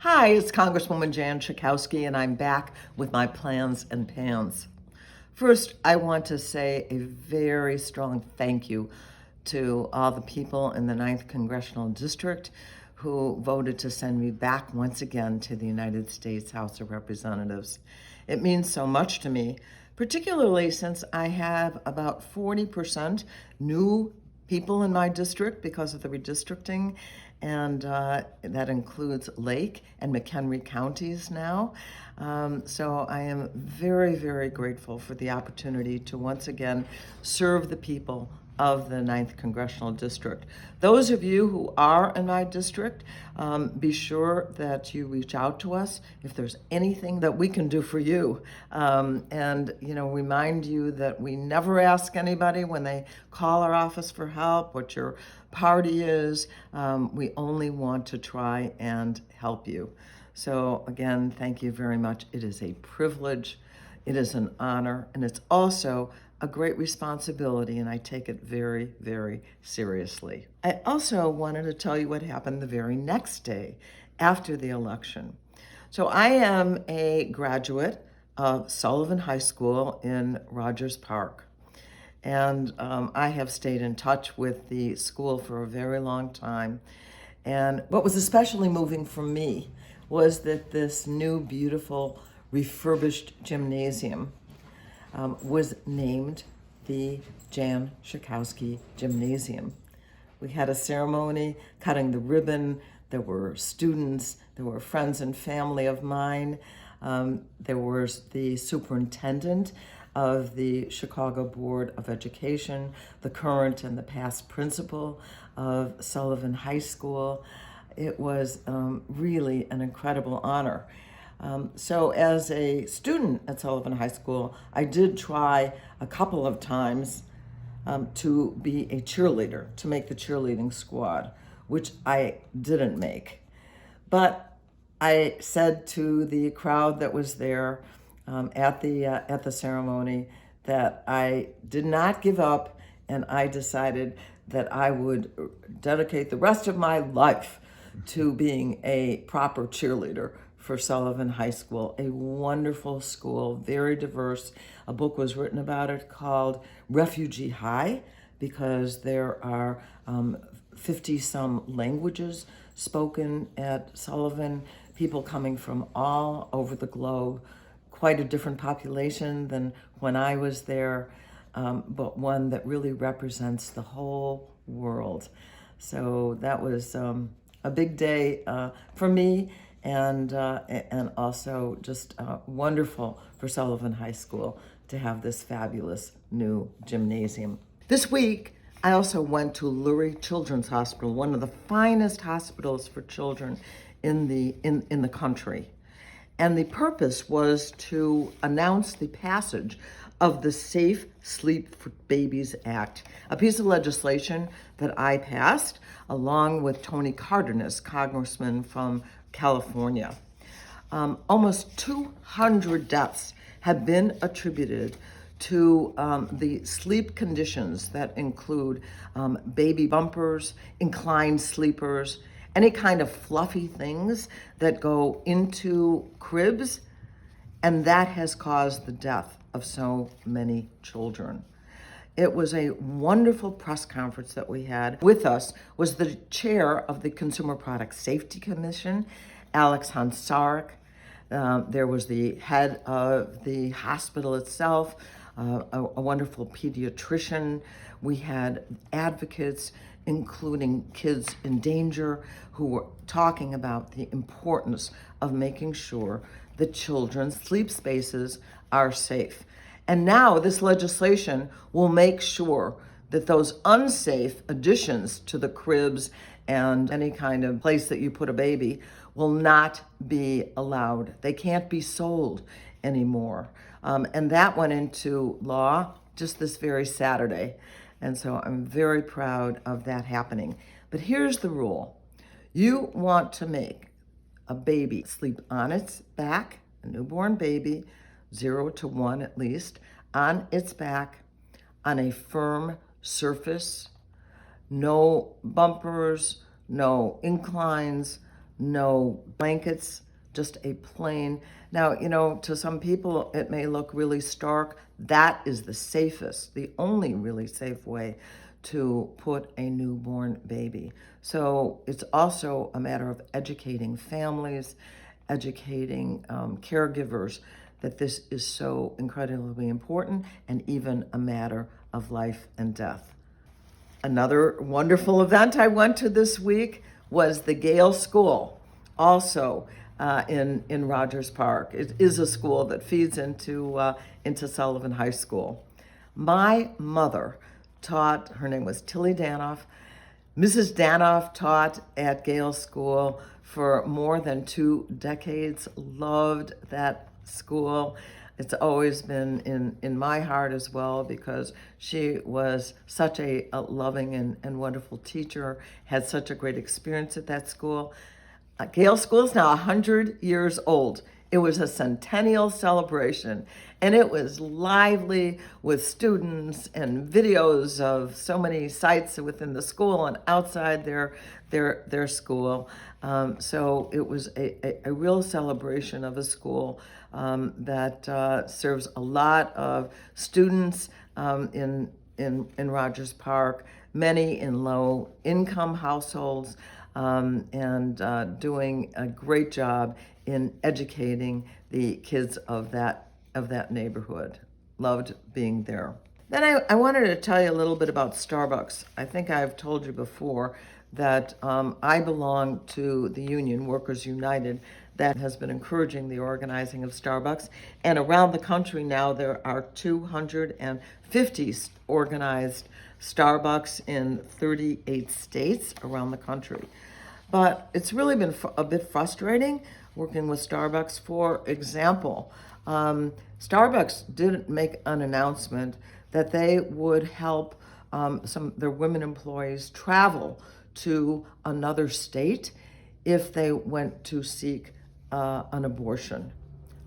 Hi, it's Congresswoman Jan Schakowsky, and I'm back with my plans and pans. First, I want to say a very strong thank you to all the people in the 9th Congressional District who voted to send me back once again to the United States House of Representatives. It means so much to me, particularly since I have about 40% new people in my district because of the redistricting, and that includes Lake and McHenry counties now. So I am very, very grateful for the opportunity to once again serve the people of the 9th Congressional District. Those of you who are in my district, be sure that you reach out to us if there's anything that we can do for you. And remind you that we never ask anybody when they call our office for help what your party is. We only want to try and help you. So again, thank you very much. It is a privilege, it is an honor, and it's also a great responsibility, and I take it very, very seriously. I also wanted to tell you what happened the very next day after the election. So I am a graduate of Sullivan High School in Rogers Park, and I have stayed in touch with the school for a very long time. And what was especially moving for me was that this new, beautiful, refurbished gymnasium was named the Jan Schakowsky Gymnasium. We had a ceremony cutting the ribbon. There were students, there were friends and family of mine. There was the superintendent of the Chicago Board of Education, the current and the past principal of Sullivan High School. It was really an incredible honor. So as a student at Sullivan High School, I did try a couple of times to be a cheerleader, to make the cheerleading squad, which I didn't make. But I said to the crowd that was there at the ceremony that I did not give up, and I decided that I would dedicate the rest of my life to being a proper cheerleader for Sullivan High School, a wonderful school, very diverse. A book was written about it called Refugee High, because there are 50-some languages spoken at Sullivan, people coming from all over the globe, quite a different population than when I was there, but one that really represents the whole world. So that was a big day for me, and also just wonderful for Sullivan High School to have this fabulous new gymnasium. This week, I also went to Lurie Children's Hospital, one of the finest hospitals for children in the country. And the purpose was to announce the passage of the Safe Sleep for Babies Act, a piece of legislation that I passed along with Tony Cárdenas, congressman from California. Almost 200 deaths have been attributed to the sleep conditions that include baby bumpers, inclined sleepers, any kind of fluffy things that go into cribs, and that has caused the death of so many children. It was a wonderful press conference that we had. With us was the chair of the Consumer Product Safety Commission, Alex Hoehn-Saric. There was the head of the hospital itself, a wonderful pediatrician. We had advocates, including Kids in Danger, who were talking about the importance of making sure that children's sleep spaces are safe. And now this legislation will make sure that those unsafe additions to the cribs and any kind of place that you put a baby will not be allowed. They can't be sold anymore. And that went into law just this very Saturday. And so I'm very proud of that happening. But here's the rule. You want to make a baby sleep on its back, a newborn baby, 0 to 1 at least, on its back, on a firm surface, no bumpers, no inclines, no blankets, just a plain. Now, to some people it may look really stark. That is the safest, the only really safe way to put a newborn baby. So it's also a matter of educating families, educating caregivers that this is so incredibly important and even a matter of life and death. Another wonderful event I went to this week was the Gale School, also in Rogers Park. It is a school that feeds into Sullivan High School. My mother taught, her name was Tilly Danoff. Mrs. Danoff taught at Gale School for more than 2 decades, loved that school. It's always been in my heart as well because she was such a loving and wonderful teacher, had such a great experience at that school. Gale School is now 100 years old. It was a centennial celebration, and it was lively with students and videos of so many sites within the school and outside their school. So it was a real celebration of a school that serves a lot of students in Rogers Park, many in low-income households, and doing a great job in educating the kids of that neighborhood. Loved being there. Then I wanted to tell you a little bit about Starbucks. I think I've told you before that I belong to the union, Workers United, that has been encouraging the organizing of Starbucks. And around the country now, there are 250 organized Starbucks in 38 states around the country. But it's really been a bit frustrating working with Starbucks. For example, Starbucks did make an announcement that they would help some their women employees travel to another state if they went to seek an abortion.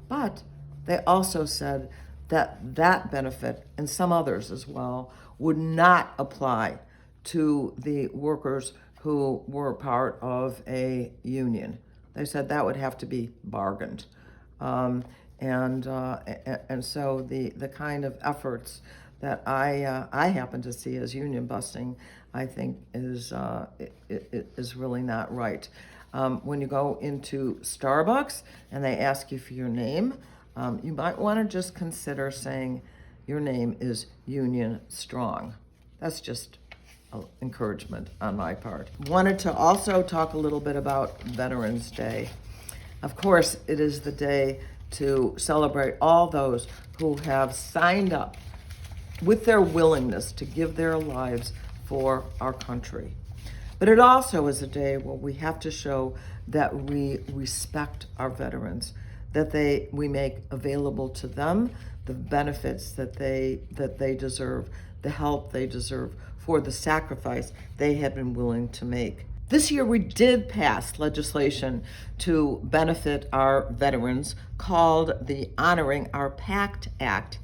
But they also said that that benefit, and some others as well, would not apply to the workers who were part of a union. They said that would have to be bargained. And so the kind of efforts that I happen to see as union busting, I think is really not right. When you go into Starbucks and they ask you for your name, you might want to just consider saying your name is Union Strong. That's just encouragement on my part. Wanted to also talk a little bit about Veterans Day. Of course, it is the day to celebrate all those who have signed up with their willingness to give their lives for our country. But it also is a day where we have to show that we respect our veterans, that we make available to them the benefits that they deserve, the help they deserve for the sacrifice they have been willing to make. This year we did pass legislation to benefit our veterans called the Honoring Our Pact Act,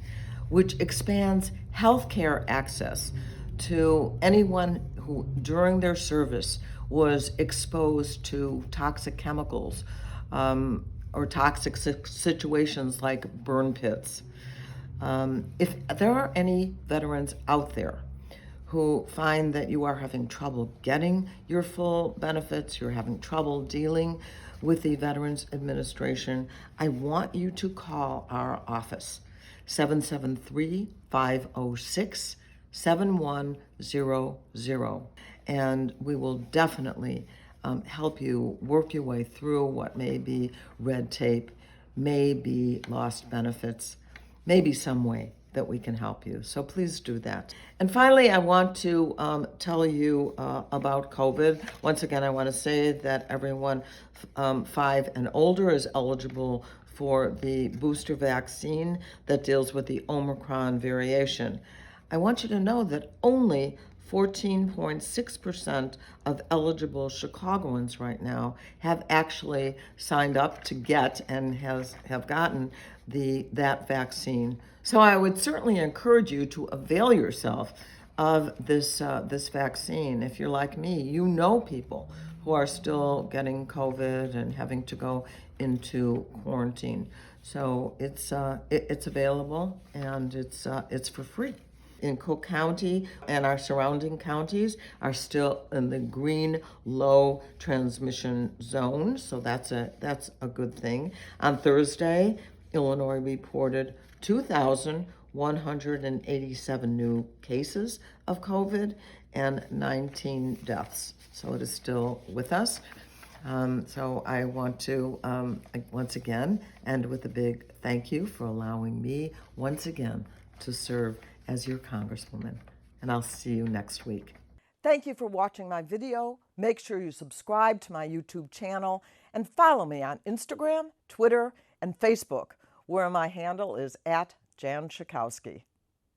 which expands health care access to anyone who during their service was exposed to toxic chemicals or toxic situations like burn pits. If there are any veterans out there who find that you are having trouble getting your full benefits, you're having trouble dealing with the Veterans Administration, I want you to call our office, 773-506-7100, and we will definitely help you work your way through what may be red tape, may be lost benefits, maybe some way that we can help you. So please do that. And finally, I want to tell you about COVID. Once again, I want to say that everyone 5 and older is eligible for the booster vaccine that deals with the Omicron variation. I want you to know that only 14.6% of eligible Chicagoans right now have actually signed up to get and have gotten that vaccine. So I would certainly encourage you to avail yourself of this vaccine. If you're like me, you know people who are still getting COVID and having to go into quarantine. So it's available, and it's for free. In Cook County and our surrounding counties are still in the green low transmission zone, so that's a good thing. On Thursday, Illinois reported 2,187 new cases of COVID and 19 deaths. So it is still with us. So I want to once again end with a big thank you for allowing me once again to serve as your Congresswoman. And I'll see you next week. Thank you for watching my video. Make sure you subscribe to my YouTube channel and follow me on Instagram, Twitter, and Facebook, where my handle is @Jan Schakowsky.